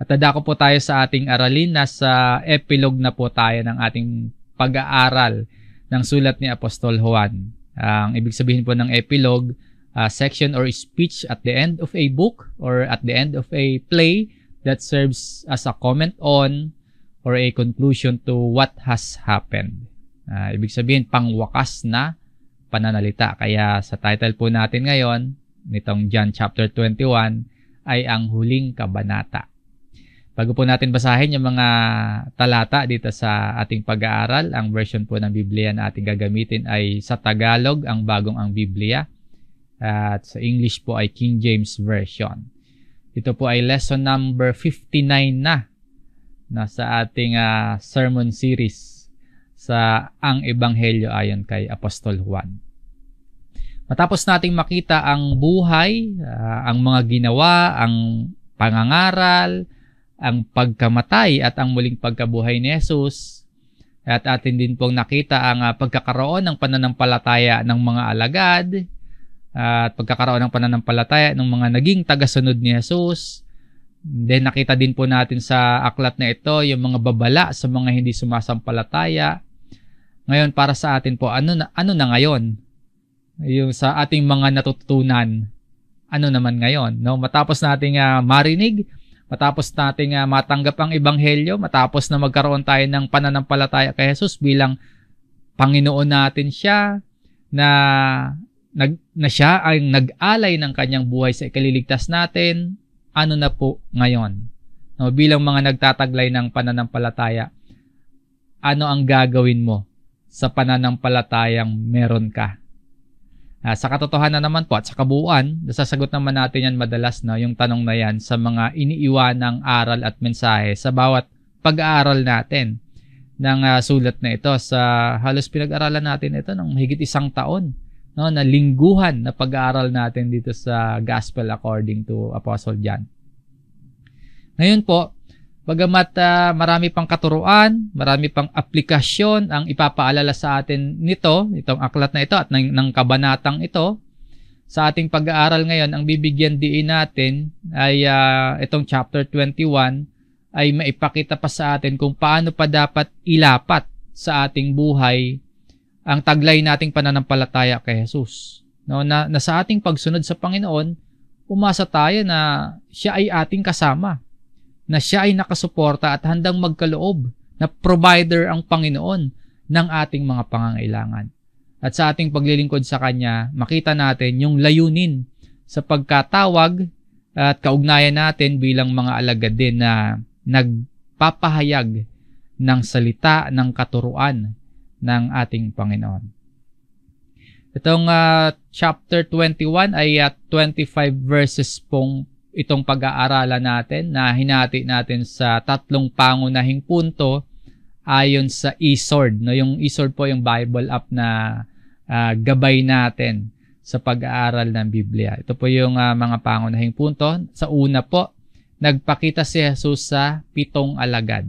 At dadako po tayo sa ating aralin. Nasa epilogue na po tayo ng ating pag-aaral ng sulat ni Apostol Juan. Ang ibig sabihin po ng epilogue, section or speech at the end of a book or at the end of a play that serves as a comment on or a conclusion to what has happened. Ibig sabihin, pangwakas na pananalita. Kaya sa title po natin ngayon, nitong John chapter 21, ay ang huling kabanata. Bago po natin basahin yung mga talata dito sa ating pag-aaral, ang version po ng Biblia na ating gagamitin ay sa Tagalog, ang bagong ang Biblia. At sa English po ay King James Version. Ito po ay lesson number 59 na sa ating sermon series sa Ang Ebanghelyo ayon kay Apostol Juan. Matapos nating makita ang buhay, ang mga ginawa, ang pangangaral, ang pagkamatay at ang muling pagkabuhay ni Jesus, at atin din pong nakita ang pagkakaroon ng pananampalataya ng mga alagad, at pagkakaroon ng pananampalataya ng mga naging tagasunod ni Jesus. Then nakita din po natin sa aklat na ito yung mga babala sa mga hindi sumasampalataya. Ngayon para sa atin po, ano na ngayon? Yung sa ating mga natutunan, ano naman ngayon? No? Matapos nating marinig, matapos nating matanggap ang Ebanghelyo, matapos na magkaroon tayo ng pananampalataya kay Jesus bilang Panginoon natin siya, na siya ay nag-alay ng kanyang buhay sa ikaliligtas natin, ano na po ngayon? No, bilang mga nagtataglay ng pananampalataya, ano ang gagawin mo sa pananampalatayang meron ka? Sa katotohanan naman po at sa kabuuan, nasasagot naman natin yan madalas, no, yung tanong na yan sa mga iniiwanang aral at mensahe sa bawat pag-aaral natin ng sulat na ito. Sa halos pinag-aralan natin ito ng mahigit 1 taon, no, na lingguhan na pag-aaral natin dito sa Gospel according to Apostle John. Ngayon po, bagamat marami pang katuruan, marami pang aplikasyon ang ipapaalala sa atin itong aklat na ito at ng kabanatang ito, sa ating pag-aaral ngayon, ang bibigyan diin natin ay itong chapter 21 ay maipakita pa sa atin kung paano pa dapat ilapat sa ating buhay ang taglay nating pananampalataya kay Jesus. No, na sa ating pagsunod sa Panginoon, umasa tayo na siya ay ating kasama, na siya ay nakasuporta at handang magkaloob, na provider ang Panginoon ng ating mga pangangailangan. At sa ating paglilingkod sa Kanya, makita natin yung layunin sa pagkatawag at kaugnayan natin bilang mga alagad din na nagpapahayag ng salita ng katuruan ng ating Panginoon. Itong chapter 21 ay 25 verses pong itong pag-aaralan natin na hinati natin sa 3 pangunahing punto ayon sa eSword. No, yung eSword po yung Bible app na gabay natin sa pag-aaral ng Biblia. Ito po yung mga pangunahing punto. Sa una po, nagpakita si Jesus sa 7 alagad.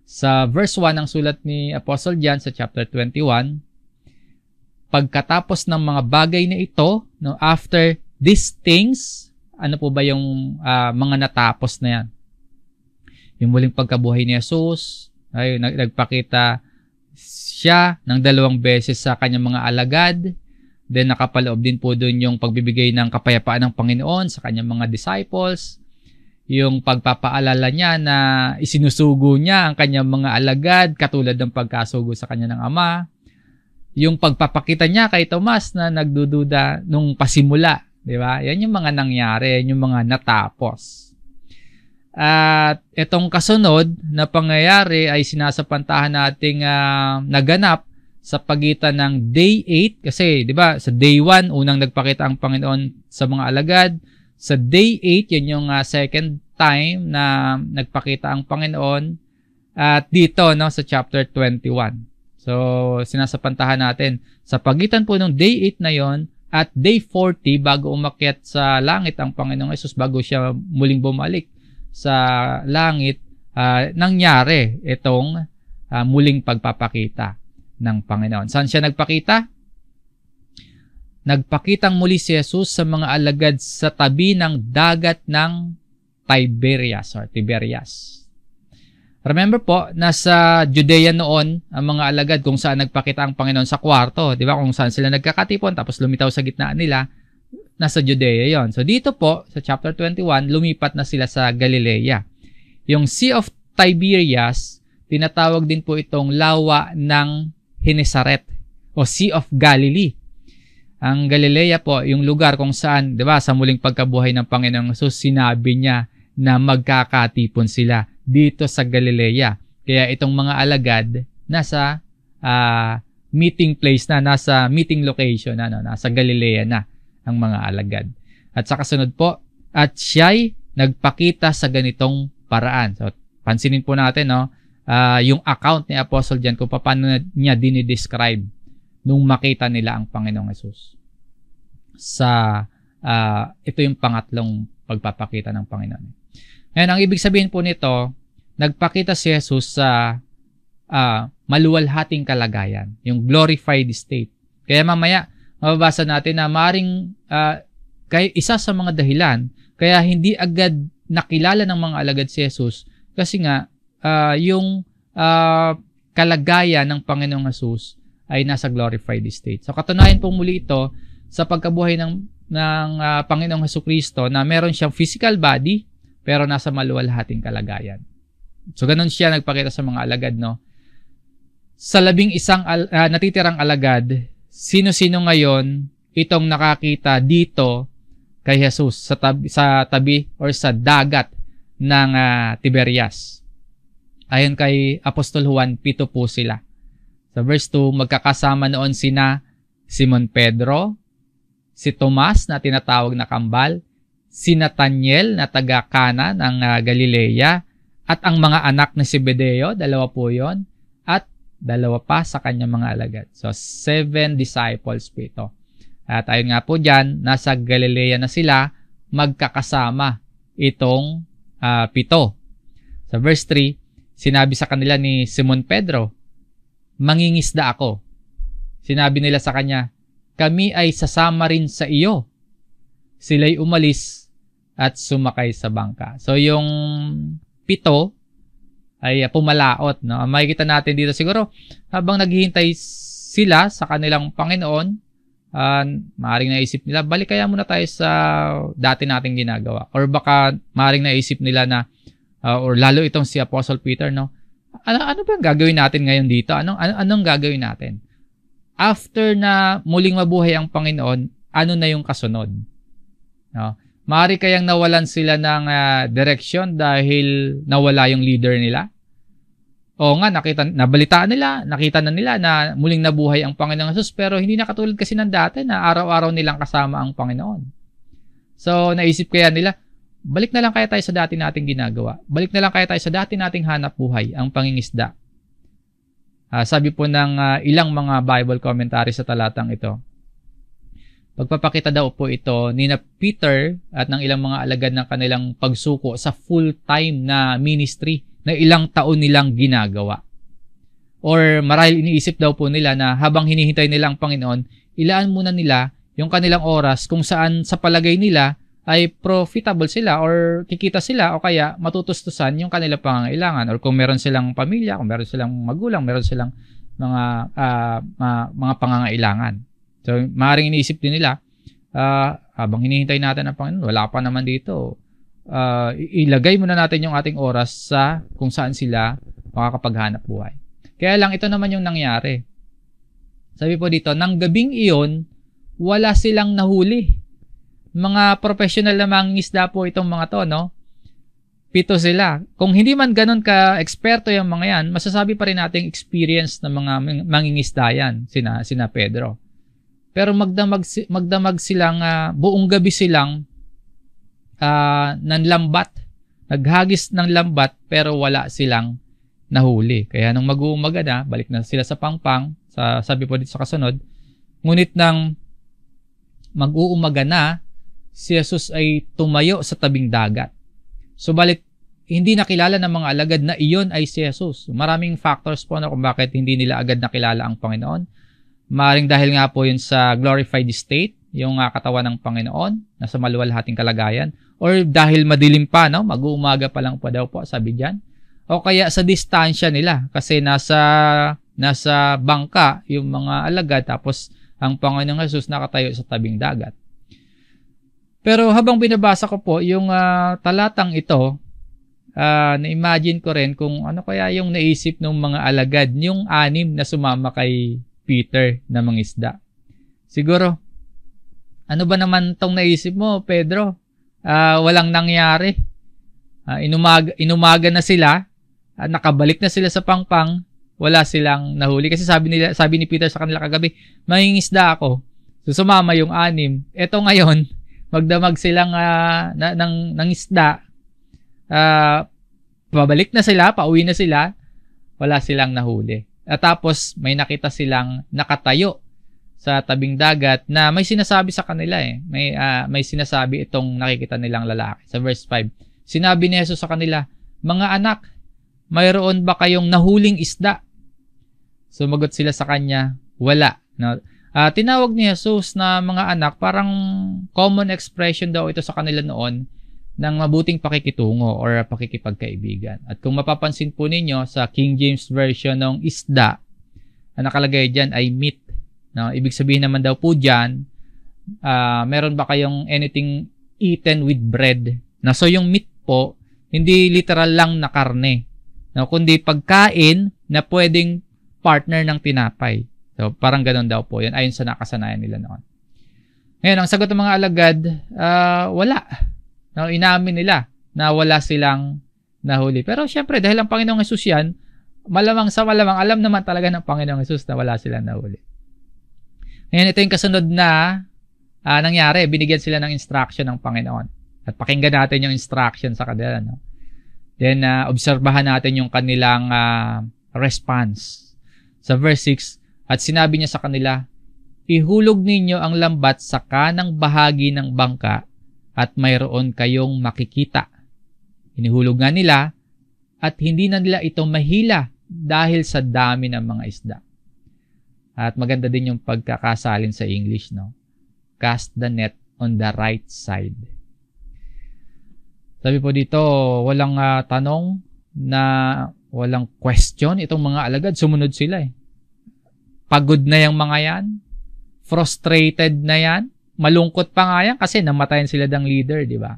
Sa verse 1 ng sulat ni Apostle John sa chapter 21, pagkatapos ng mga bagay na ito, no, after these things, ano po ba yung mga natapos na yan? Yung muling pagkabuhay ni Jesus, ay nagpakita siya ng 2 beses sa kanyang mga alagad. Then nakapaloob din po doon yung pagbibigay ng kapayapaan ng Panginoon sa kanyang mga disciples. Yung pagpapaalala niya na isinusugo niya ang kanyang mga alagad katulad ng pagkasugo sa kanya ng Ama. Yung pagpapakita niya kay Tomas na nagdududa nung pasimula. Di ba? Yan yung mga nangyari, yan yung mga natapos. At itong kasunod na pangyayari ay sinasapantahan nating naganap sa pagitan ng day 8. Kasi, di ba, sa day 1, unang nagpakita ang Panginoon sa mga alagad. Sa day 8, yan yung second time na nagpakita ang Panginoon. At dito, no, sa chapter 21. So, sinasapantahan natin sa pagitan po ng day 8 na yon at day 40 bago umakyat sa langit ang Panginoong Hesus, bago siya muling bumalik sa langit, nangyari itong muling pagpapakita ng Panginoon. Saan siya nagpakita? Nagpakitang muli si Jesus sa mga alagad sa tabi ng dagat ng Tiberias or Tiberias. Remember po, nasa Judea noon ang mga alagad kung saan nagpakita ang Panginoon sa kwarto. Di ba? Kung saan sila nagkakatipon tapos lumitaw sa gitna nila, nasa Judea yon. So dito po, sa chapter 21, lumipat na sila sa Galilea. Yung Sea of Tiberias, tinatawag din po itong lawa ng Genesaret o Sea of Galilee. Ang Galilea po, yung lugar kung saan, di ba, sa muling pagkabuhay ng Panginoong Hesus, sinabi niya na magkakatipon sila dito sa Galilea. Kaya itong mga alagad nasa meeting place na, nasa meeting location na, nasa Galilea na ang mga alagad. At sa kasunod po, at siya'y nagpakita sa ganitong paraan. So, pansinin po natin, yung account ni Apostle John kung paano niya dinidescribe nung makita nila ang Panginoong Hesus. Ito yung pangatlong pagpapakita ng Panginoon. Ngayon, ang ibig sabihin po nito, nagpakita si Jesus sa maluwalhating kalagayan, yung glorified state. Kaya mamaya, mababasa natin na maaaring isa sa mga dahilan, kaya hindi agad nakilala ng mga alagad si Jesus, kasi nga, yung kalagayan ng Panginoong Hesus ay nasa glorified state. So, katunayan po muli ito sa pagkabuhay ng Panginoong Hesukristo na meron siyang physical body, pero nasa maluwalhating kalagayan. So, ganun siya nagpakita sa mga alagad, no? Sa 11 natitirang alagad, sino-sino ngayon itong nakakita dito kay Jesus sa tabi or sa dagat ng Tiberias? Ayon kay Apostol Juan, 7 po sila. Sa verse 2, magkakasama noon sina Simon Pedro, si Tomas na tinatawag na kambal, si Nathaniel na taga Cana ng Galilea, at ang mga anak ni Zebedeo, 2 po yon, at 2 pa sa kanyang mga alagad. So, 7 disciples po ito. At ayon nga po dyan, nasa Galilea na sila, magkakasama itong 7. Sa verse 3, sinabi sa kanila ni Simon Pedro, mangingisda ako. Sinabi nila sa kanya, kami ay sasama rin sa iyo. Sila'y umalis at sumakay sa bangka. So, yung 7 ay pumalaot. No? Makikita natin dito siguro, habang naghihintay sila sa kanilang Panginoon, maaaring naisip nila, balik kaya muna tayo sa dati nating ginagawa. Or baka maaaring naisip nila na, or lalo itong si Apostle Peter, no? Ano ba ang gagawin natin ngayon dito? Anong gagawin natin? After na muling mabuhay ang Panginoon, ano na yung kasunod? No? Maaari kayang nawalan sila ng direksyon dahil nawala yung leader nila? O nga, nabalitaan nila, nakita na nila na muling nabuhay ang Panginoong Hesus, pero hindi na katulad kasi ng dati na araw-araw nilang kasama ang Panginoon. So, naisip kaya nila, balik na lang kaya tayo sa dati nating ginagawa. Balik na lang kaya tayo sa dati nating hanap buhay, ang pangingisda. Sabi po ng ilang mga Bible commentary sa talatang ito, pagpapakita daw po ito ni na Peter at ng ilang mga alagad ng kanilang pagsuko sa full-time na ministry na ilang taon nilang ginagawa. Or marahil iniisip daw po nila na habang hinihintay nila ang Panginoon, ilaan muna nila yung kanilang oras kung saan sa palagay nila ay profitable sila or kikita sila o kaya matutustusan yung kanilang pangangailangan, or kung meron silang pamilya, kung meron silang magulang, meron silang mga pangangailangan. So, maaaring iniisip din nila, habang hinihintay natin ang Panginoon, wala pa naman dito. Ilagay muna natin yung ating oras sa kung saan sila makakapaghanap buhay. Kaya lang, ito naman yung nangyari. Sabi po dito, nang gabing iyon, wala silang nahuli. Mga professional na mangingisda po itong mga to, no? 7 sila. Kung hindi man ganun ka-eksperto yung mga yan, masasabi pa rin natin experience ng mga mangingisda yan, sina Pedro. Pero magdamag silang, buong gabi silang nanlambat, naghagis ng lambat, pero wala silang nahuli. Kaya nung mag-uumaga na, balik na sila sa pangpang, sabi po dito sa kasunod, ngunit nang mag-uumaga na, si Jesus ay tumayo sa tabing dagat. Subalit, hindi nakilala ng mga alagad na iyon ay si Jesus. Maraming factors po na kung bakit hindi nila agad nakilala ang Panginoon. Maring dahil nga po yun sa glorified state, yung katawan ng Panginoon, nasa maluwalhating kalagayan, Or dahil madilim pa, no? Mag-uumaga pa lang pa daw po, sabi diyan. O kaya sa distansya nila kasi nasa bangka yung mga alagad tapos ang Panginoong Hesus nakatayo sa tabing dagat. Pero habang binabasa ko po yung talatang ito, na-imagine ko rin kung ano kaya yung naisip ng mga alagad, yung 6 na sumama kay Peter na mangisda. Siguro, ano ba naman tong naisip mo, Pedro? Walang nangyari. Inumaga na sila, nakabalik na sila sa pangpang, wala silang nahuli. Kasi sabi ni Peter sa kanila kagabi, mangingisda ako. So sumama yung 6. Eto ngayon, magdamag silang ng isda. Pabalik na sila, pauwi na sila, wala silang nahuli. At tapos may nakita silang nakatayo sa tabing dagat na may sinasabi sa kanila may sinasabi itong nakikita nilang lalaki. Sa verse 5, sinabi ni Jesus sa kanila, "Mga anak, mayroon ba kayong nahuling isda?" Sumagot sila sa kanya, "Wala." No? Tinawag ni Jesus na mga anak, parang common expression daw ito sa kanila noon ng mabuting pakikitungo or pakikipagkaibigan. At kung mapapansin po ninyo sa King James Version ng isda, ang nakalagay dyan ay meat. No? Ibig sabihin naman daw po dyan, meron ba kayong anything eaten with bread? No? So yung meat po, hindi literal lang na karne, no? Kundi pagkain na pwedeng partner ng tinapay. So parang ganun daw po yan, ayon sa nakasanayan nila noon. Ngayon, ang sagot ng mga alagad, wala. No? Inamin nila na wala silang nahuli. Pero syempre, dahil ang Panginoong Hesus yan, malamang sa malamang, alam naman talaga ng Panginoong Hesus na wala silang nahuli. Ngayon, ito yung kasunod na nangyari. Binigyan sila ng instruction ng Panginoon. At pakinggan natin yung instruction sa kanila. No? Then, obserbahan natin yung kanilang response. Sa verse 6, at sinabi niya sa kanila, "Ihulog ninyo ang lambat sa kanang bahagi ng bangka at mayroon kayong makikita." Inihulog nga nila at hindi na nila ito mahila dahil sa dami ng mga isda. At maganda din yung pagkakasalin sa English, no? Cast the net on the right side. Sabi po dito, walang tanong na walang question. Itong mga alagad, sumunod sila Pagod na yung mga yan. Frustrated na yan. Malungkot pa nga yan kasi namatayan sila ng leader, di ba?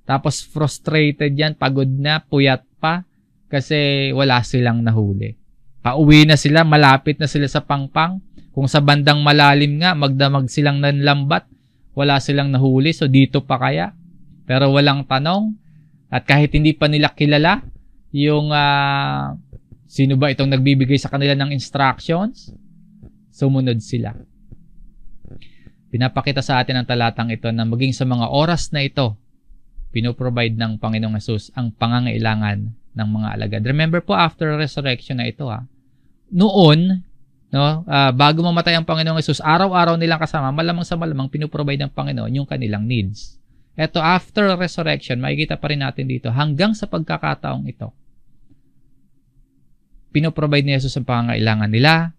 Tapos frustrated yan, pagod na, puyat pa kasi wala silang nahuli. Pauwi na sila, malapit na sila sa pangpang. Kung sa bandang malalim nga, magdamag silang nanlambat, wala silang nahuli, so dito pa kaya? Pero walang tanong. At kahit hindi pa nila kilala, yung sino ba itong nagbibigay sa kanila ng instructions, sumunod sila. Pinapakita sa atin ang talatang ito na maging sa mga oras na ito, pinoprovide ng Panginoong Hesus ang pangangailangan ng mga alagad. Remember po, after resurrection na ito, noon, no, bago mamatay ang Panginoong Hesus, araw-araw nilang kasama, malamang sa malamang pinoprovide ng Panginoon yung kanilang needs. Ito, after resurrection, makikita pa rin natin dito, hanggang sa pagkakataong ito, pinoprovide ni Jesus ang pangangailangan nila,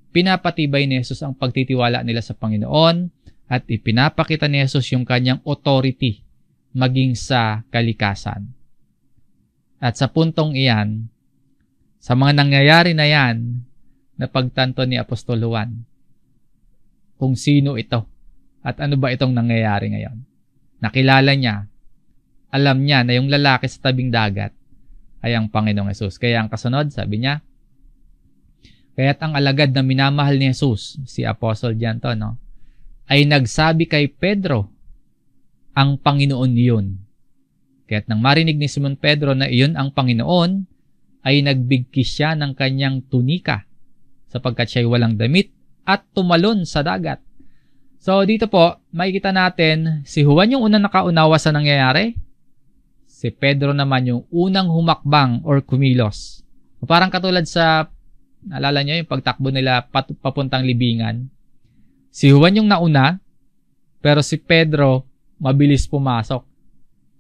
pinapatibay ni Jesus ang pagtitiwala nila sa Panginoon, at ipinapakita ni Jesus yung kanyang authority maging sa kalikasan. At sa puntong iyan, sa mga nangyayari na yan, na pagtanto ni Apostol Juan, kung sino ito at ano ba itong nangyayari ngayon. Nakilala niya, alam niya na yung lalaki sa tabing dagat ay ang Panginoong Hesus. Kaya ang kasunod, sabi niya, kaya't ang alagad na minamahal ni Jesus, si Apostle diyan to, no, ay nagsabi kay Pedro, ang Panginoon yun. Kaya't nang marinig ni Simon Pedro na iyon ang Panginoon, ay nagbigkis siya ng kanyang tunika sapagkat siya'y walang damit at tumalon sa dagat. So dito po, makikita natin si Juan yung unang nakaunawa sa nangyayari. Si Pedro naman yung unang humakbang or kumilos. Parang katulad sa, naalala nyo yung pagtakbo nila papuntang libingan. Si Juan yung nauna, pero si Pedro mabilis pumasok.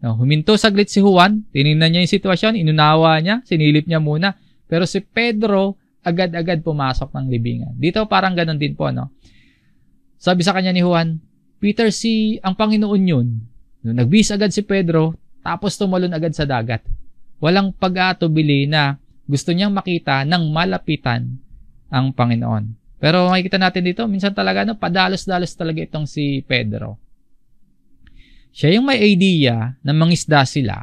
No, huminto saglit si Juan, tinignan niya yung sitwasyon, inunawa niya, sinilip niya muna. Pero si Pedro, agad-agad pumasok ng libingan. Dito parang ganun din po, no? Sabi sa kanya ni Juan, Peter, ang Panginoon yun. Nung nagbihis agad si Pedro, tapos tumalon agad sa dagat. Walang pag-aatubili na gusto niyang makita ng malapitan ang Panginoon. Pero makikita natin dito, minsan talaga padalos-dalos talaga itong si Pedro. Siya yung may idea na mangisda sila.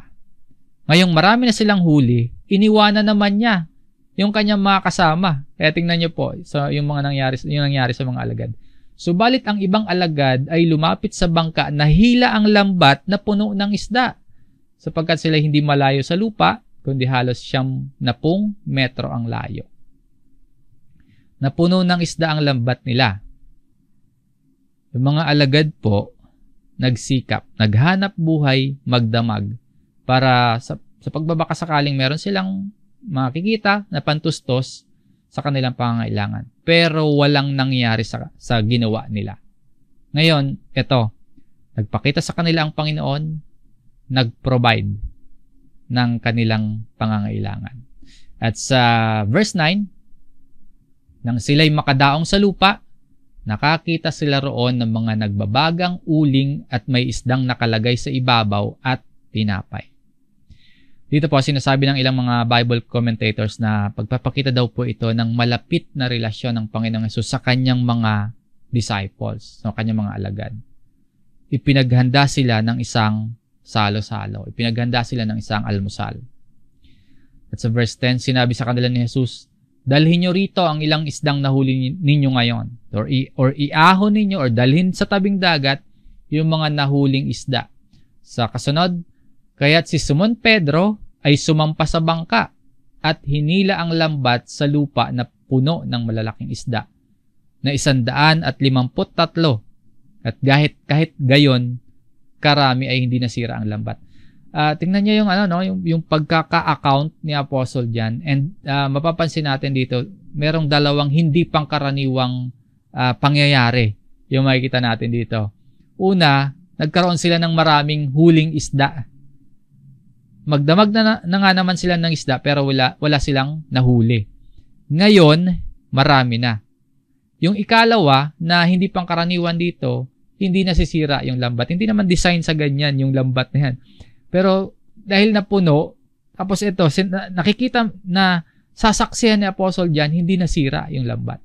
Ngayong marami na silang huli, iniwanan naman niya yung kanyang mga kasama. Kaya tingnan niyo po yung nangyari sa mga alagad. Subalit ang ibang alagad ay lumapit sa bangka na hila ang lambat na puno ng isda, sapagkat sila hindi malayo sa lupa, kundi halos 10 metro ang layo. Napuno ng isda ang lambat nila. Yung mga alagad po, nagsikap, naghanap buhay, magdamag, para sa pagbabaka sakaling meron silang makikita na pantustos sa kanilang pangangailangan. Pero walang nangyari sa ginawa nila. Ngayon, ito, nagpakita sa kanila ang Panginoon, nag-provide ng kanilang pangangailangan. At sa verse 9, nang sila'y makadaong sa lupa, nakakita sila roon ng mga nagbabagang uling at may isdang nakalagay sa ibabaw at tinapay. Dito po sinasabi ng ilang mga Bible commentators na pagpapakita daw po ito ng malapit na relasyon ng Panginoong Hesus sa kanyang mga disciples, sa kanyang mga alagad. Ipinaghanda sila ng isang salo-salo. Ipinaghanda sila ng isang almusal. At sa verse 10, sinabi sa kanila ni Jesus, dalhin nyo rito ang ilang isdang nahuli ninyo ngayon. Or iahon ninyo or dalhin sa tabing dagat yung mga nahuling isda. Sa kasunod, kaya't si Simon Pedro ay sumampa sa bangka at hinila ang lambat sa lupa na puno ng malalaking isda na 153. At kahit gayon, karami ay hindi nasira ang lambat. Tingnan niyo yung pagkaka-account ni Apostle diyan, and mapapansin natin dito, merong dalawang hindi pangkaraniwang pangyayari yung makikita natin dito. Una, nagkaroon sila ng maraming huling isda. Magdamag na nga naman sila ng isda pero wala silang nahuli. Ngayon, marami na. Yung ikalawa na hindi pangkaraniwan dito, hindi nasisira yung lambat. Hindi naman design sa ganyan yung lambat na yan. Pero dahil napuno, tapos ito, nakikita na sasaksihan ni Apostle diyan, hindi nasira yung lambat.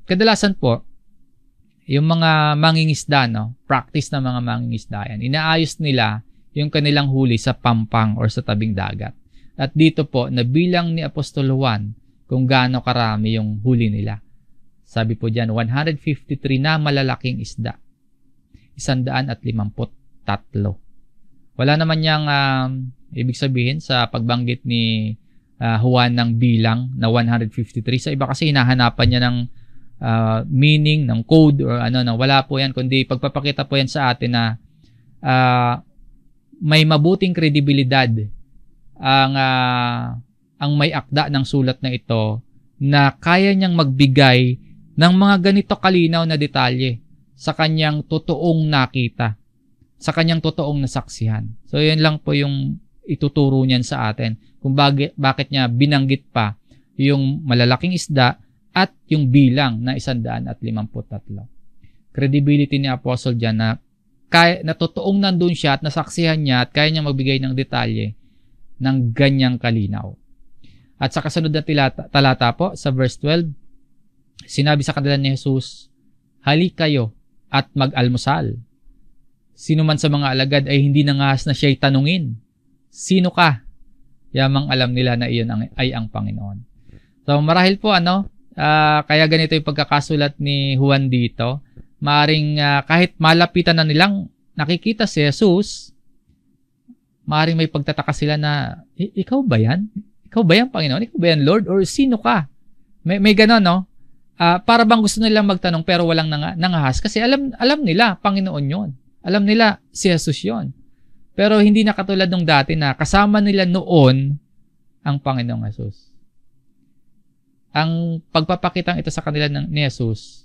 Kadalasan po, yung mga mangingisda, practice na mga mangingisda yan, inaayos nila yung kanilang huli sa pampang or sa tabing dagat. At dito po, nabilang ni Apostol Juan kung gaano karami yung huli nila. Sabi po diyan, 153 na malalaking isda. 153. Wala naman niyang ibig sabihin sa pagbanggit ni Juan ng bilang na 153. Sa iba kasi hinahanapan niya ng meaning, ng code or wala po yan, kundi pagpapakita po yan sa atin na may mabuting kredibilidad ang may akda ng sulat na ito na kaya niyang magbigay ng mga ganito kalinaw na detalye sa kanyang totoong nakita, sa kanyang totoong nasaksihan. So, yun lang po yung ituturo niyan sa atin kung bakit niya binanggit pa yung malalaking isda at yung bilang na 153. Credibility ni Apostle dyan na totoong nandun siya at nasaksihan niya at kaya niya magbigay ng detalye ng ganyang kalinaw. At sa kasunod na talata po, sa verse 12, sinabi sa kanila ni Jesus, halik kayo at mag-almusal. Sino man sa mga alagad ay hindi nangahas na siya'y tanungin, sino ka? Yamang alam nila na iyon ay ang Panginoon. So marahil po kaya ganito yung pagkakasulat ni Juan dito. Maaring kahit malapitan na nilang nakikita si Jesus, maaring may pagtataka sila na, ikaw ba yan? Ikaw ba yan, Panginoon? Ikaw ba yan, Lord? Or sino ka? May gano'n, para bang gusto nilang magtanong pero walang nangahas kasi alam nila Panginoon yon. Alam nila si Jesus yon. Pero hindi na katulad nung dati na kasama nila noon ang Panginoong Jesus. Ang pagpapakitang ito sa kanila ni Jesus,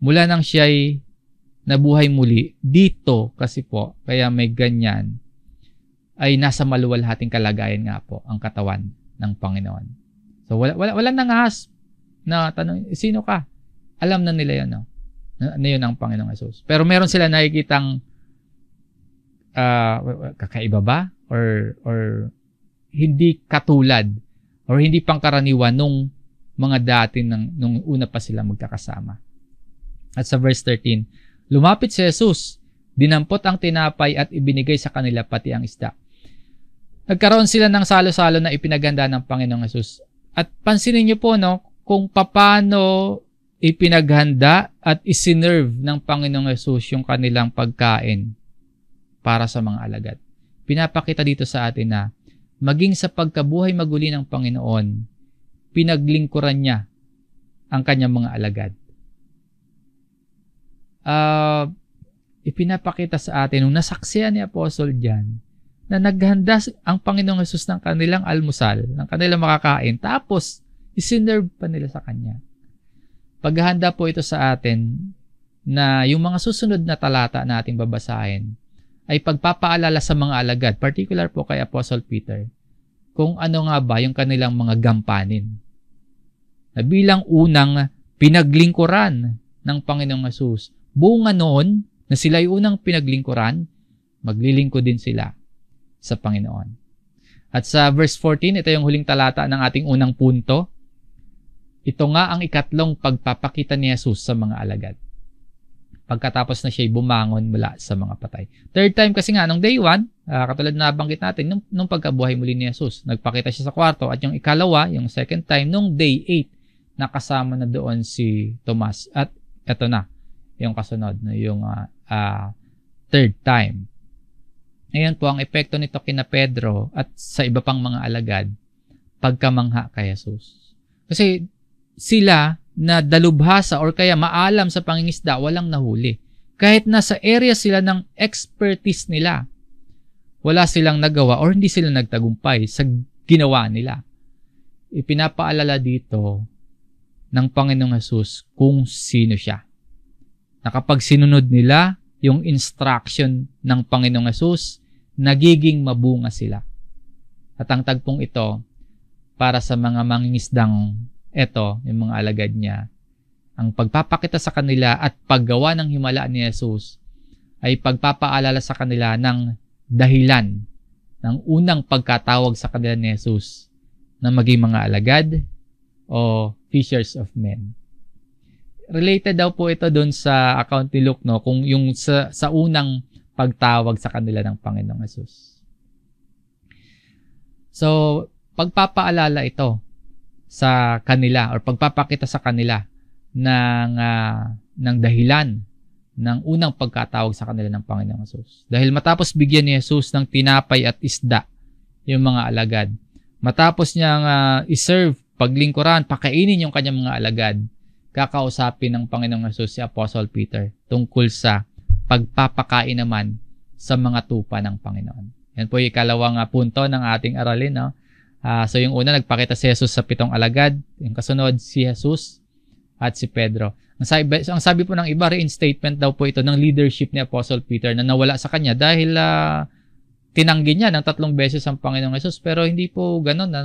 mula nang siya'y nabuhay muli dito kasi po, kaya may ganyan, ay nasa maluwalhating kalagayan nga po ang katawan ng Panginoon. So walang nangahas na tanong, sino ka? Alam na nila yun, na yun ang Panginoong Jesus. Pero meron sila nakikitang kakaiba ba? Or hindi katulad or hindi pangkaraniwan nung mga dati nung una pa sila magkakasama. At sa verse 13, lumapit si Jesus, dinampot ang tinapay at ibinigay sa kanila pati ang isda. Nagkaroon sila ng salo-salo na ipinaganda ng Panginoong Jesus. At pansinin niyo po kung paano ipinaghanda at isinerve ng Panginoong Jesus yung kanilang pagkain para sa mga alagad. Pinapakita dito sa atin na maging sa pagkabuhay maguli ng Panginoon, pinaglingkuran niya ang kanyang mga alagad. Ipinapakita sa atin nung nasaksihan ni Apostle John na naghanda ang Panginoong Jesus ng kanilang almusal, ng kanilang makakain, tapos isinerve pa nila sa kanya. Paghahanda po ito sa atin na yung mga susunod na talata na ating babasahin ay pagpapaalala sa mga alagad, particular po kay Apostle Peter, kung ano nga ba yung kanilang mga gampanin. Na bilang unang pinaglingkuran ng Panginoong Jesus, bunga noon na sila yung unang pinaglingkuran, maglilingkod din sila sa Panginoon. At sa verse 14, ito yung huling talata ng ating unang punto. Ito nga ang ikatlong pagpapakita ni Jesus sa mga alagad. Pagkatapos na siya'y bumangon mula sa mga patay. Third time kasi nga, nung day 1, katulad na nabanggit natin, nung pagkabuhay muli ni Jesus, nagpakita siya sa kwarto. At yung ikalawa, yung second time, nung day 8, nakasama na doon si Tomas. At eto na, yung kasunod, yung third time. Ngayon po, ang epekto nito kina Pedro at sa iba pang mga alagad, pagkamangha kay Jesus. Kasi sila na dalubhasa or kaya maalam sa pangingisda, walang nahuli. Kahit nasa area sila ng expertise nila, wala silang nagawa or hindi sila nagtagumpay sa ginawa nila. Ipinapaalala dito ng Panginoong Jesus kung sino siya. Na kapag sinunod nila yung instruction ng Panginoong Jesus, nagiging mabunga sila. At ang tagpong ito, para sa mga mangingisdang ito, yung mga alagad niya, ang pagpapakita sa kanila at paggawa ng himala ni Jesus ay pagpapaalala sa kanila ng dahilan ng unang pagkatawag sa kanila ni Jesus na maging mga alagad o fishers of men. Related daw po ito doon sa account ni Luke, kung yung sa unang pagtawag sa kanila ng Panginoong Jesus. So, pagpapaalala ito sa kanila or pagpapakita sa kanila ng dahilan ng unang pagkatawag sa kanila ng Panginoong Jesus. Dahil matapos bigyan ni Jesus ng tinapay at isda yung mga alagad, matapos niyang iserve, paglingkuran, pakainin yung kanyang mga alagad, kakausapin ng Panginoong Jesus si Apostle Peter tungkol sa pagpapakain naman sa mga tupa ng Panginoon. Yan po yung ikalawang punto ng ating aralin. So yung una, nagpakita si Jesus sa 7 alagad. Yung kasunod, si Jesus at si Pedro. Ang sabi po ng iba, reinstatement daw po ito ng leadership ni Apostle Peter na nawala sa kanya dahil tinanggi niya ng 3 beses ang Panginoong Jesus. Pero hindi po ganun,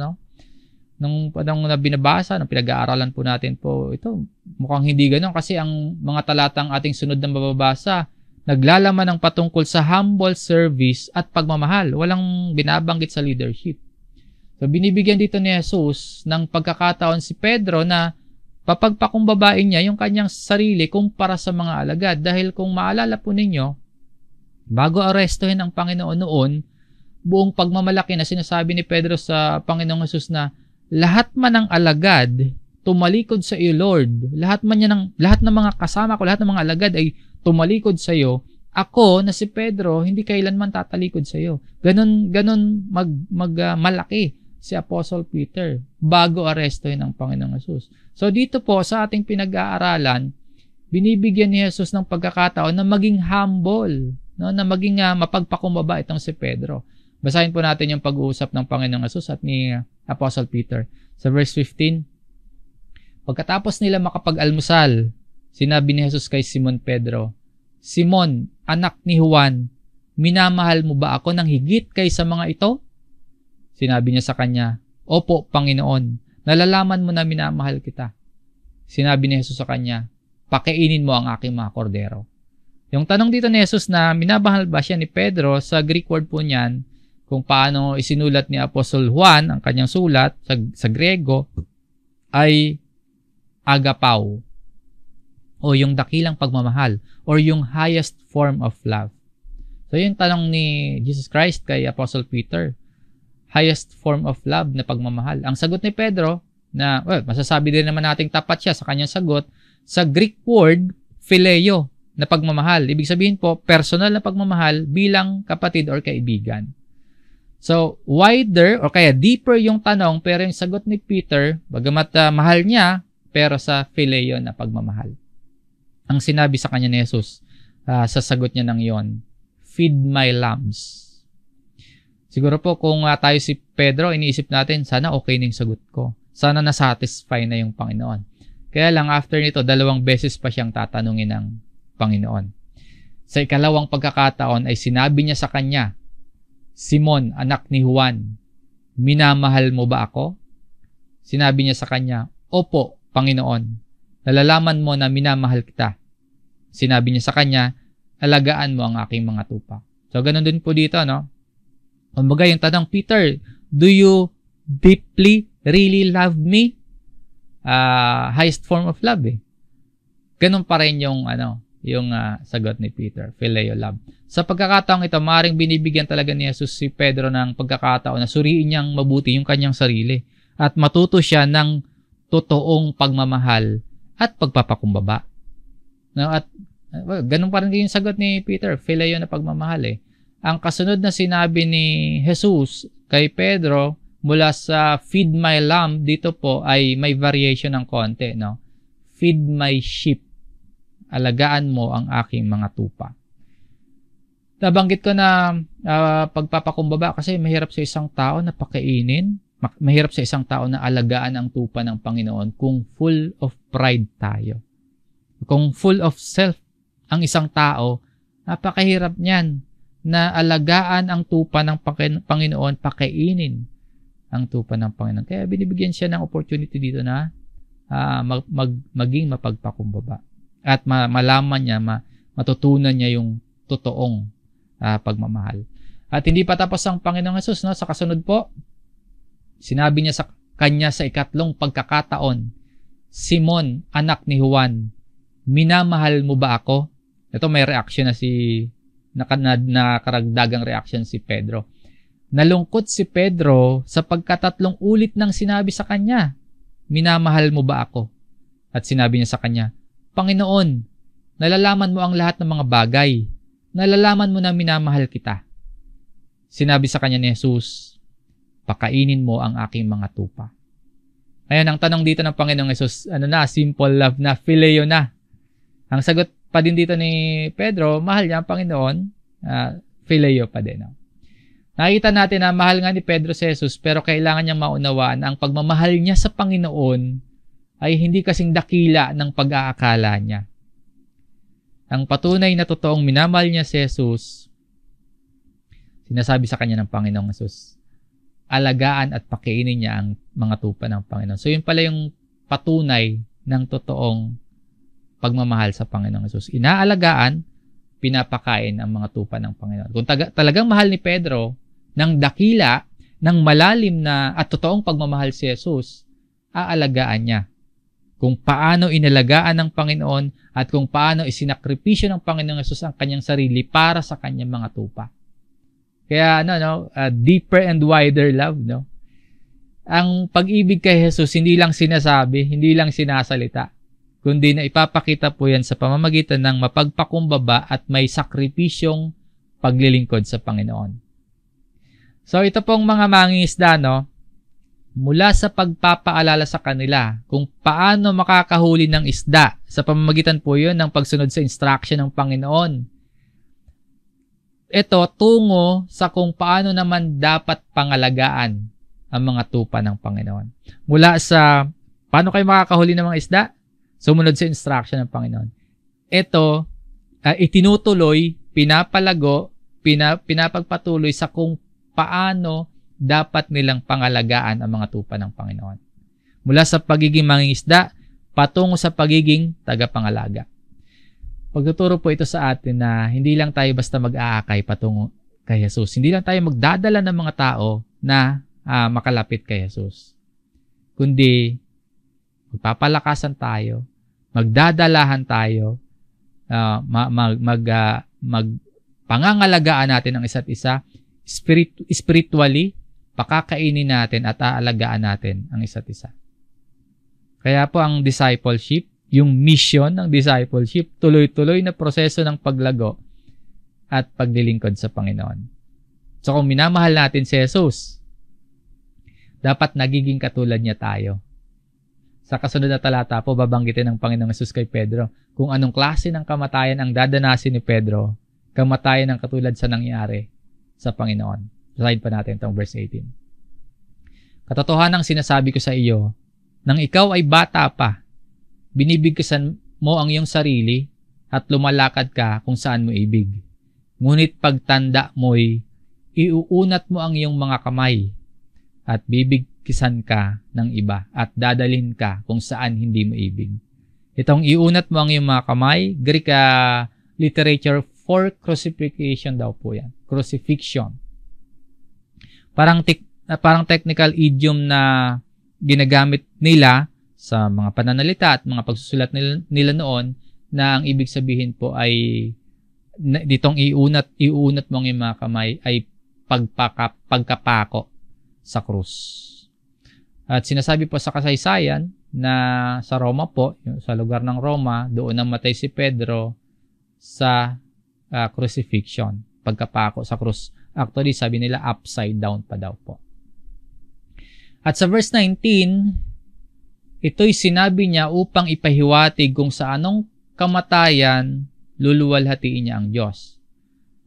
Nung binabasa, nung pinag-aaralan po natin po, ito, mukhang hindi ganun kasi ang mga talatang ating sunod na mababasa, naglalaman ng patungkol sa humble service at pagmamahal. Walang binabanggit sa leadership. So, binibigyan dito ni Jesus ng pagkakataon si Pedro na papagpakumbabain niya yung kanyang sarili kumpara sa mga alagad. Dahil kung maalala po ninyo, bago arestuhin ang Panginoon noon, buong pagmamalaki na sinasabi ni Pedro sa Panginoong Jesus na lahat man ng alagad tumalikod sa iyo, Lord. Lahat ng mga kasama ko, lahat ng mga alagad ay tumalikod sa iyo. Ako na si Pedro, hindi kailanman tatalikod sa iyo. Ganun malaki si Apostle Peter bago arestuhin ang Panginoong Jesus. So dito po sa ating pinag-aaralan, binibigyan ni Jesus ng pagkakataon na maging humble, na maging mapagpakumbaba itong si Pedro. Basahin po natin yung pag-uusap ng Panginoong Jesus at ni Apostle Peter. Sa verse 15, pagkatapos nila makapag-almusal, sinabi ni Jesus kay Simon Pedro, Simon, anak ni Juan, minamahal mo ba ako ng higit kaysa mga ito? Sinabi niya sa kanya, Opo, Panginoon, nalalaman mo na minamahal kita. Sinabi ni Jesus sa kanya, pakainin mo ang aking mga kordero. Yung tanong dito ni Jesus na minamahal ba siya ni Pedro, sa Greek word po niyan, kung paano isinulat ni Apostol Juan ang kanyang sulat sa Grego, ay agapao, o yung dakilang pagmamahal, or yung highest form of love. So yung tanong ni Jesus Christ kay Apostle Peter, highest form of love na pagmamahal. Ang sagot ni Pedro, na masasabi din naman nating tapat siya sa kanyang sagot, sa Greek word, phileo, na pagmamahal. Ibig sabihin po, personal na pagmamahal bilang kapatid or kaibigan. So, wider or kaya deeper yung tanong, pero yung sagot ni Peter, bagamat mahal niya, pero sa phileo na pagmamahal. Ang sinabi sa kanya ni Jesus, sa sagot niya ng yon, feed my lambs. Siguro po kung tayo si Pedro, iniisip natin, sana okay na yung sagot ko. Sana nasatisfy na yung Panginoon. Kaya lang after nito, 2 beses pa siyang tatanungin ng Panginoon. Sa ikalawang pagkakataon ay sinabi niya sa kanya, Simon, anak ni Juan, minamahal mo ba ako? Sinabi niya sa kanya, Opo, Panginoon, nalalaman mo na minamahal kita. Sinabi niya sa kanya, alagaan mo ang aking mga tupa. So, ganun din po dito, no? Kumbaga yung tanong, Peter, do you deeply really love me? Highest form of love eh. Ganun pa rin yung sagot ni Peter, phileo love. Sa pagkakataong ito, maaaring binibigyan talaga ni Jesus si Pedro ng pagkakataon na suriin niyang mabuti yung kanyang sarili at matuto siya ng totoong pagmamahal at pagpapakumbaba. No, at ganun pa rin yung sagot ni Peter, phileo na pagmamahal eh. Ang kasunod na sinabi ni Jesus kay Pedro mula sa feed my lamb, dito po ay may variation ng konti, no? Feed my sheep. Alagaan mo ang aking mga tupa. Nabanggit ko na pagpapakumbaba kasi mahirap sa isang tao na pakainin, mahirap sa isang tao na alagaan ang tupa ng Panginoon kung full of pride tayo. Kung full of self ang isang tao, napakahirap niyan na alagaan ang tupa ng Panginoon, pakainin ang tupa ng Panginoon. Kaya binibigyan siya ng opportunity dito na maging mapagpakumbaba. At malaman niya, matutunan niya yung totoong pagmamahal. At hindi pa tapos ang Panginoong Hesus, no? Sa kasunod po, sinabi niya sa kanya sa ikatlong pagkakataon, Simon, anak ni Juan, minamahal mo ba ako? Ito may reaction na nakaragdagang reaction si Pedro. Nalungkot si Pedro sa pagkatatlong ulit nang sinabi sa kanya, minamahal mo ba ako? At sinabi niya sa kanya, Panginoon, nalalaman mo ang lahat ng mga bagay. Nalalaman mo na minamahal kita. Sinabi sa kanya ni Jesus, pakainin mo ang aking mga tupa. Ayan, ang tanong dito ng Panginoong Jesus, simple love na, phileo na. Ang sagot pa din dito ni Pedro, mahal niya ang Panginoon, phileo pa din. No? Nakita natin na mahal nga ni Pedro si Jesus, pero kailangan niyang maunawaan na ang pagmamahal niya sa Panginoon ay hindi kasing dakila ng pag-aakala niya. Ang patunay na totoong minamahal niya si Jesus, sinasabi sa kanya ng Panginoong Jesus, alagaan at pakainin niya ang mga tupa ng Panginoon. So yun pala yung patunay ng totoong pagmamahal sa Panginoong Jesus. Inaalagaan, pinapakain ang mga tupa ng Panginoon. Kung talagang mahal ni Pedro, ng dakila, ng malalim na at totoong pagmamahal si Jesus, aalagaan niya. Kung paano inalagaan ng Panginoon at kung paano isinakripisyo ng Panginoong Jesus ang kanyang sarili para sa kanyang mga tupa. Kaya deeper and wider love, no? Ang pag-ibig kay Jesus hindi lang sinasabi, hindi lang sinasalita, kundi na ipapakita po yan sa pamamagitan ng mapagpakumbaba at may sakripisyong paglilingkod sa Panginoon. So ito pong mga mangingisda, no? Mula sa pagpapaalala sa kanila kung paano makakahuli ng isda sa pamamagitan po yun ng pagsunod sa instruction ng Panginoon. Ito tungo sa kung paano naman dapat pangalagaan ang mga tupa ng Panginoon. Mula sa paano kayo makakahuli ng mga isda? Sumunod sa instruction ng Panginoon. Ito, itinutuloy, pinapalago, pinapagpatuloy sa kung paano dapat nilang pangalagaan ang mga tupa ng Panginoon. Mula sa pagiging mangingisda, patungo sa pagiging tagapangalaga. Pagtuturo po ito sa atin na hindi lang tayo basta mag-aakay patungo kay Jesus. Hindi lang tayo magdadala ng mga tao na makalapit kay Jesus. Kundi magpapalakasan tayo, magdadalahan tayo, pangangalagaan natin ang isa't isa, spiritually, pakakainin natin at aalagaan natin ang isa't isa. Kaya po ang discipleship, yung mission ng discipleship, tuloy-tuloy na proseso ng paglago at paglilingkod sa Panginoon. So kung minamahal natin si Jesus, dapat nagiging katulad niya tayo. Sa kasunod na talata po, babanggitin ng Panginoong Jesus kay Pedro kung anong klase ng kamatayan ang dadanasin ni Pedro, kamatayan ng katulad sa nangyari sa Panginoon. Slide pa natin itong verse 18. Katotohanang sinasabi ko sa iyo, nang ikaw ay bata pa, binibigkasan mo ang iyong sarili at lumalakad ka kung saan mo ibig. Ngunit pagtanda mo'y iuunat mo ang iyong mga kamay at bibigkisan ka ng iba at dadalhin ka kung saan hindi mo ibig. Itong iunat mo ang iyong mga kamay, Greek literature for crucifixion daw po yan. Crucifixion. Parang technical idiom na ginagamit nila sa mga pananalita at mga pagsusulat nila noon na ang ibig sabihin po ay ditong iunat mo ang iyong mga kamay ay pagkapako sa krus. At sinasabi po sa kasaysayan na sa Roma po, sa lugar ng Roma, doon namatay si Pedro sa crucifixion, pagkapako sa krus. Actually, sabi nila upside down pa daw po. At sa verse 19, ito'y sinabi niya upang ipahiwatig kung sa anong kamatayan luluwalhatiin niya ang Diyos.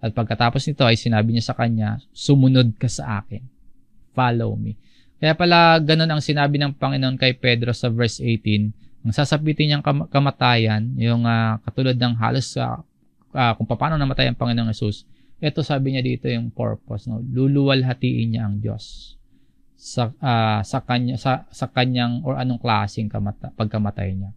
At pagkatapos nito ay sinabi niya sa kanya, sumunod ka sa akin. Follow me. Kaya pala ganun ang sinabi ng Panginoon kay Pedro sa verse 18. Ang sasapitin niyang kamatayan, yung katulad ng halos kung paano namatay ang Panginoong Jesus. Ito sabi niya dito yung purpose. No? Luluwalhatiin niya ang Diyos sa kanyang or anong klaseng pagkamatay niya.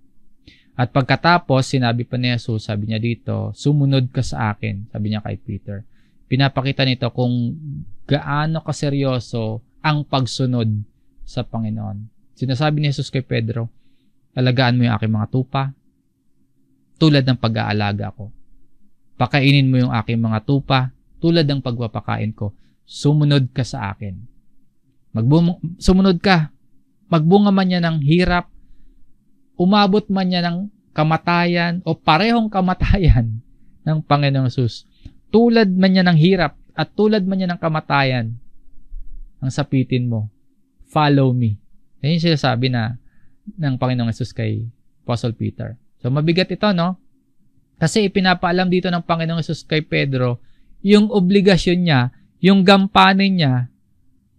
At pagkatapos, sinabi pa ni Jesus, sabi niya dito, sumunod ka sa akin, sabi niya kay Peter. Pinapakita nito kung gaano kaseryoso ang pagsunod sa Panginoon. Sinasabi ni Jesus kay Pedro, alagaan mo yung aking mga tupa, tulad ng pag-aalaga ko. Pakainin mo yung aking mga tupa, tulad ng pagpapakain ko. Sumunod ka sa akin. Sumunod ka. Magbunga man niya ng hirap, umabot man niya ng kamatayan o parehong kamatayan ng Panginoong Jesus. Tulad man niya ng hirap at tulad man niya ng kamatayan, ang sapitin mo, follow me. Yan yung sinasabi ng Panginoong Jesus kay Apostle Peter. So mabigat ito, no? Kasi ipinapaalam dito ng Panginoong Jesus kay Pedro yung obligasyon niya, yung gampanin niya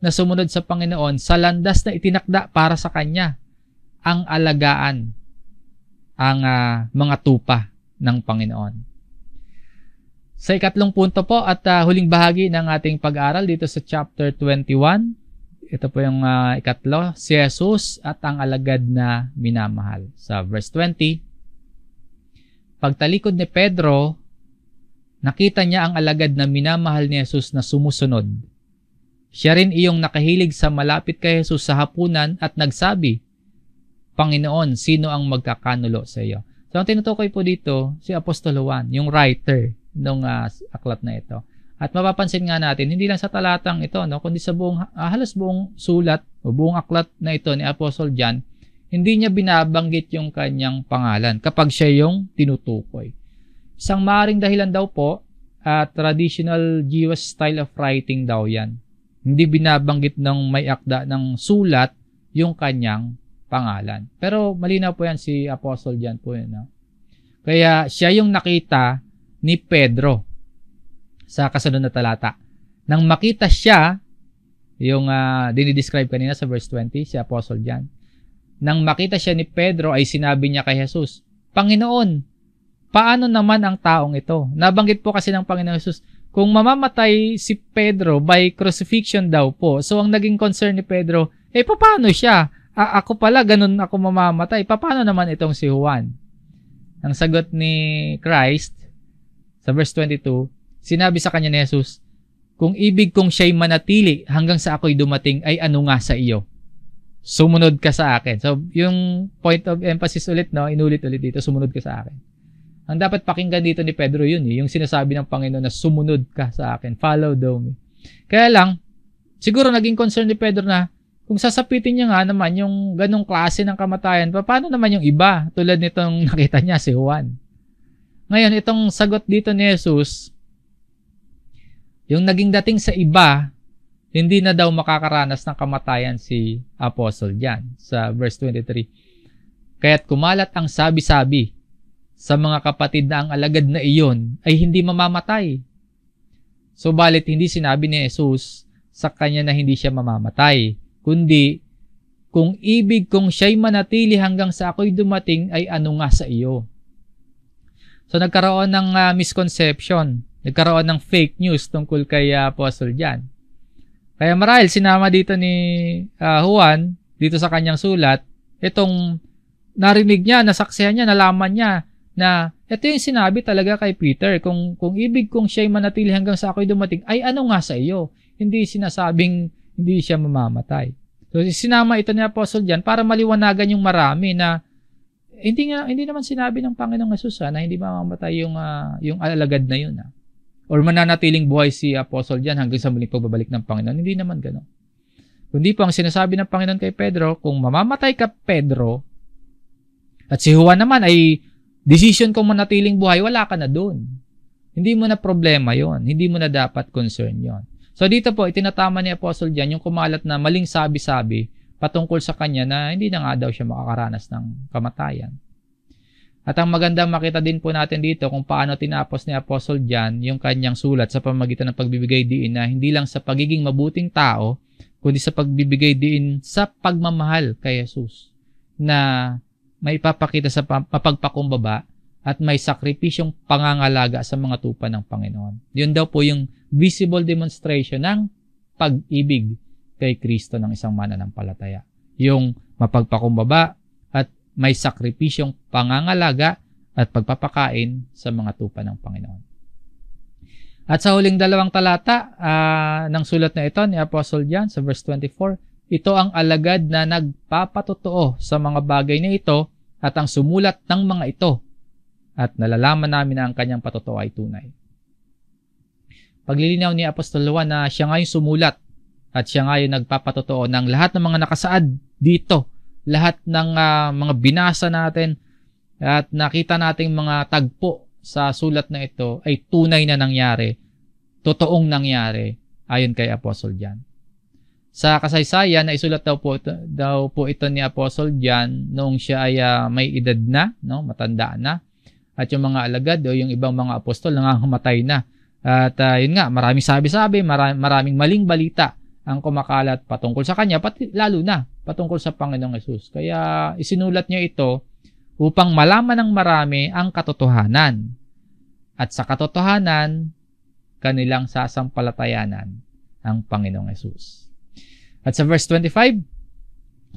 na sumunod sa Panginoon sa landas na itinakda para sa kanya, ang alagaan ang mga tupa ng Panginoon. Sa ikatlong punto po at huling bahagi ng ating pag-aaral dito sa chapter 21, ito po yung ikatlo, si Jesus at ang alagad na minamahal. Sa verse 20, pagtalikod ni Pedro, nakita niya ang alagad na minamahal ni Jesus na sumusunod. Siya rin iyong nakahilig sa malapit kay Jesus sa hapunan at nagsabi, Panginoon, sino ang magkakanulo sa iyo? So, ang tinutukoy po dito, si Apostol Juan, yung writer ng aklat na ito. At mapapansin nga natin, hindi lang sa talatang ito, no, kundi sa halos buong sulat o buong aklat na ito ni Apostle John, hindi niya binabanggit yung kanyang pangalan kapag siya yung tinutukoy. Isang maaaring dahilan daw po, traditional Jewish style of writing daw yan. Hindi binabanggit ng may akda ng sulat yung kanyang pangalan. Pero malinaw po yan si Apostle John po yun. No? Kaya siya yung nakita ni Pedro sa kasunod na talata. Nang makita siya, yung dinidescribe kanina sa verse 20, si Apostle John, nang makita siya ni Pedro ay sinabi niya kay Jesus, Panginoon, paano naman ang taong ito? Nabanggit po kasi ng Panginoon Jesus, kung mamamatay si Pedro by crucifixion daw po, so ang naging concern ni Pedro, paano siya? Ako pala, ganun ako mamamatay. Paano naman itong si Juan? ang sagot ni Christ sa verse 22, sinabi sa kanya ni Jesus, kung ibig kong siya'y manatili hanggang sa ako'y dumating, ay ano nga sa iyo? Sumunod ka sa akin. So, yung point of emphasis ulit, no, inulit-ulit dito, sumunod ka sa akin. Ang dapat pakinggan dito ni Pedro yun, yung sinasabi ng Panginoon na sumunod ka sa akin, follow thou me. Kaya lang, siguro naging concern ni Pedro na, kung sasapitin niya nga naman yung ganong klase ng kamatayan, paano naman yung iba? Tulad nitong nakita niya, si Juan. Ngayon, itong sagot dito ni Jesus, yung naging dating sa iba, hindi na daw makakaranas ng kamatayan si Apostle John sa verse 23. Kaya't kumalat ang sabi-sabi sa mga kapatid na ang alagad na iyon ay hindi mamamatay. Subalit hindi sinabi ni Jesus sa kanya na hindi siya mamamatay, kundi kung ibig kong siya'y manatili hanggang sa ako'y dumating ay ano nga sa iyo. So nagkaroon ng misconception, nagkaroon ng fake news tungkol kay Apostle John. Kaya marahil sinama dito ni Juan, dito sa kanyang sulat, itong narinig niya, nasaksihan niya, nalaman niya na ito yung sinabi talaga kay Peter, kung ibig kong siya'y manatili hanggang sa ako'y dumating, ay ano nga sa iyo? Hindi sinasabing hindi siya mamamatay. So sinama ito ni Apostle John para maliwanagan yung marami na hindi naman sinabi ng Panginoong Hesus na hindi mamamatay yung alagad na yun. Or mananatiling buhay si Apostle John hanggang sa muling pagbabalik ng Panginoon. Hindi naman gano'n. Kundi po ang sinasabi ng Panginoon kay Pedro, kung mamamatay ka, Pedro, at si Juan naman ay decision kung manatiling buhay, wala ka na doon. Hindi mo na problema yon, hindi mo na dapat concern yon. So dito po, itinatama ni Apostle John yung kumalat na maling sabi-sabi patungkol sa kanya na hindi na nga daw siya makakaranas ng kamatayan. At ang magandang makita din po natin dito kung paano tinapos ni Apostle John yung kanyang sulat sa pamamagitan ng pagbibigay diin na hindi lang sa pagiging mabuting tao, kundi sa pagbibigay diin sa pagmamahal kay Jesus na may ipapakita sa mapagpakumbaba at may sakripisyong pangangalaga sa mga tupa ng Panginoon. Yun daw po yung visible demonstration ng pag-ibig kay Kristo ng isang mananampalataya. Yung mapagpakumbaba at may sakripisyong pangangalaga at pagpapakain sa mga tupa ng Panginoon. At sa huling dalawang talata ng sulat na ito ni Apostle John sa verse 24, ito ang alagad na nagpapatotoo sa mga bagay na ito at ang sumulat ng mga ito at nalalaman namin na ang kanyang patotoo ay tunay. Paglilinaw ni Apostol Juan na siya ngayon sumulat at siya ngayon nagpapatotoo ng lahat ng mga nakasaad dito, lahat ng mga binasa natin at nakita nating mga tagpo sa sulat na ito ay tunay na nangyari, totoong nangyari ayon kay Apostle John. Sa kasaysayan, isulat daw po ito ni Apostle John noong siya ay may edad na, no, matanda na, at yung mga alagad o yung ibang mga apostol nangangamatay na. At yun nga, maraming sabi-sabi, maraming maling balita ang kumakalat patungkol sa kanya, pati lalo na patungkol sa Panginoong Hesus. Kaya isinulat niya ito upang malaman ng marami ang katotohanan. At sa katotohanan, kanilang sasampalatayanan ang Panginoong Hesus. At sa verse 25,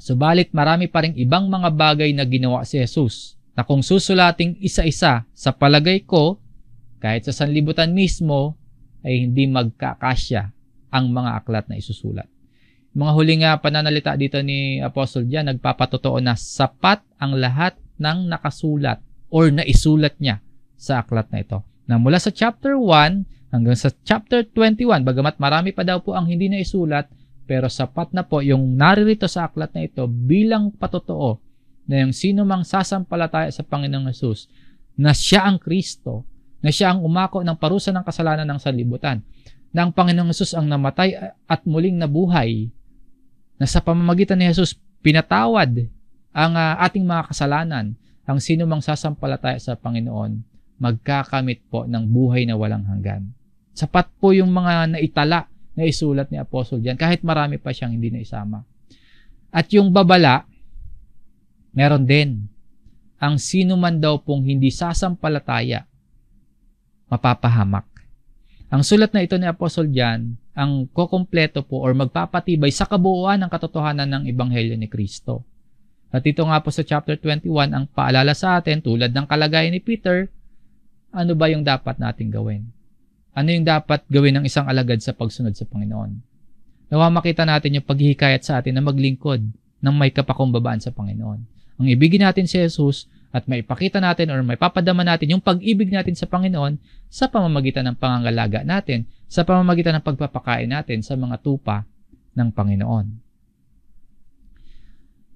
subalit marami pa ring ibang mga bagay na ginawa si Jesus na kung susulating isa-isa sa palagay ko, kahit sa sanlibutan mismo, ay hindi magkakasya ang mga aklat na isusulat. Mga huling pananalita dito ni Apostle John, nagpapatotoo na sapat ang lahat ng nakasulat or naisulat niya sa aklat na ito. Na mula sa chapter 1 hanggang sa chapter 21, bagamat marami pa daw po ang hindi naisulat, pero sapat na po yung naririto sa aklat na ito bilang patotoo na yung sino mang sasampalataya sa Panginoong Hesus na siya ang Kristo, na siya ang umako ng parusa ng kasalanan ng sanlibutan, na ang Panginoong Hesus ang namatay at muling nabuhay, na sa pamamagitan ni Hesus pinatawad ang ating mga kasalanan, ang sino mang sasampalataya sa Panginoon magkakamit po ng buhay na walang hanggan. Sapat po yung mga naitala na isulat ni Apostle John, kahit marami pa siyang hindi na isama. At yung babala, meron din. Ang sino man daw pong hindi sasampalataya, mapapahamak. Ang sulat na ito ni Apostle John, ang kukumpleto po or magpapatibay sa kabuuan ng katotohanan ng Ebanghelyo ni Kristo. At ito nga po sa chapter 21, ang paalala sa atin, tulad ng kalagayan ni Peter, ano ba yung dapat nating gawin? Ano yung dapat gawin ng isang alagad sa pagsunod sa Panginoon? Nawa makita natin yung paghihikayat sa atin na maglingkod ng may kapakumbabaan sa Panginoon. Ang ibigin natin si Jesus at maipakita natin or maipapadama natin yung pag-ibig natin sa Panginoon sa pamamagitan ng pangangalaga natin, sa pamamagitan ng pagpapakain natin sa mga tupa ng Panginoon.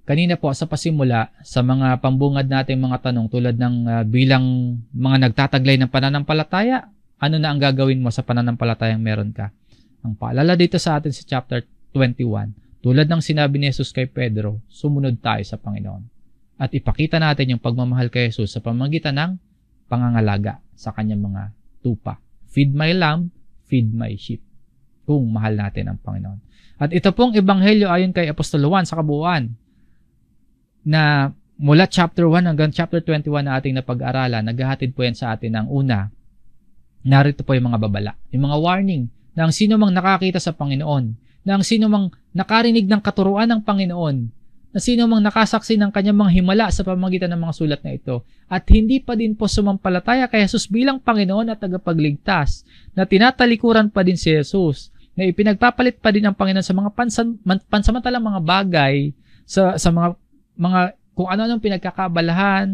Kanina po sa pasimula, sa mga pambungad natin mga tanong tulad ng bilang mga nagtataglay ng pananampalataya, ano na ang gagawin mo sa pananampalatayang meron ka? Ang paalala dito sa atin sa chapter 21, tulad ng sinabi ni Jesus kay Pedro, sumunod tayo sa Panginoon. At ipakita natin yung pagmamahal kay Jesus sa pamamagitan ng pangangalaga sa kanyang mga tupa. Feed my lamb, feed my sheep. Kung mahal natin ang Panginoon. At ito pong ebanghelyo ayon kay Apostol Juan sa kabuuan, na mula chapter 1 hanggang chapter 21 na ating napag-aralan, naghahatid po yan sa atin ng una. Narito po yung mga babala, yung mga warning na ang sino mang nakakita sa Panginoon, na ang sino mang nakarinig ng katuruan ng Panginoon, na sino mang nakasaksi ng kanyang mga himala sa pamamagitan ng mga sulat na ito, at hindi pa din po sumampalataya kay Jesus bilang Panginoon at tagapagligtas, na tinatalikuran pa din si Jesus, na ipinagpapalit pa din ang Panginoon sa mga pansamantalang mga bagay, sa mga kung ano-anong pinagkakabalahan,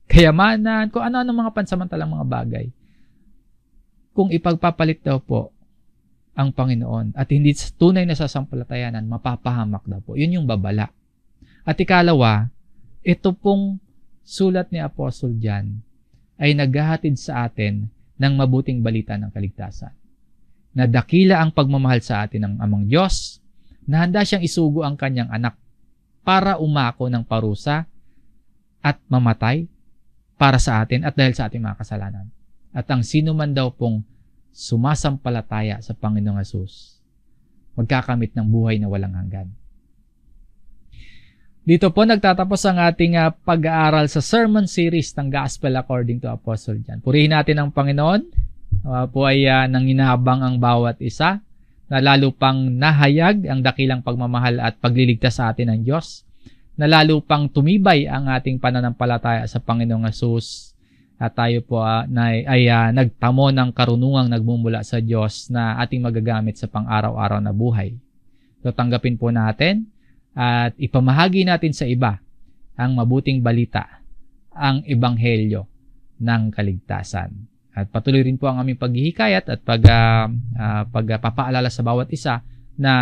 kayamanan, kung ano-anong mga pansamantalang mga bagay. Kung ipagpapalit daw po ang Panginoon at hindi tunay na sasampalatayanan, mapapahamak daw po. Yun yung babala. At ikalawa, ito pong sulat ni Apostol John ay naghahatid sa atin ng mabuting balita ng kaligtasan. Na dakila ang pagmamahal sa atin ng Amang Diyos, na handa siyang isugo ang kanyang anak para umako ng parusa at mamatay para sa atin at dahil sa ating mga kasalanan. At ang sino man daw pong sumasampalataya sa Panginoong Hesus, magkakamit ng buhay na walang hanggan. Dito po nagtatapos ang ating pag-aaral sa sermon series ng Gospel according to Apostle John. Purihin natin ang Panginoon. Po ay nanginabang ang bawat isa, na lalo pang nahayag ang dakilang pagmamahal at pagliligtas sa atin ng Diyos, na lalo pang tumibay ang ating pananampalataya sa Panginoong Hesus, at tayo po ay nagtamo ng karunungang nagmumula sa Diyos na ating magagamit sa pang-araw-araw na buhay. So tanggapin po natin at ipamahagi natin sa iba ang mabuting balita, ang ebanghelyo ng kaligtasan. At patuloy rin po ang aming paghihikayat at pagpapaalala sa bawat isa na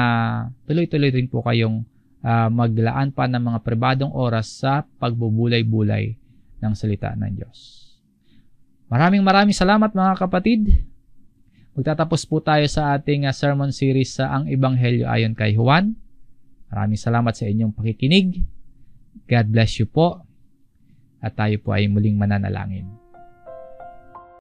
tuloy-tuloy rin po kayong maglaan pa ng mga pribadong oras sa pagbubulay-bulay ng salita ng Diyos. Maraming salamat mga kapatid. Magtatapos po tayo sa ating sermon series sa Ang Ebanghelyo ayon kay Juan. Maraming salamat sa inyong pakikinig. God bless you po. At tayo po ay muling mananalangin.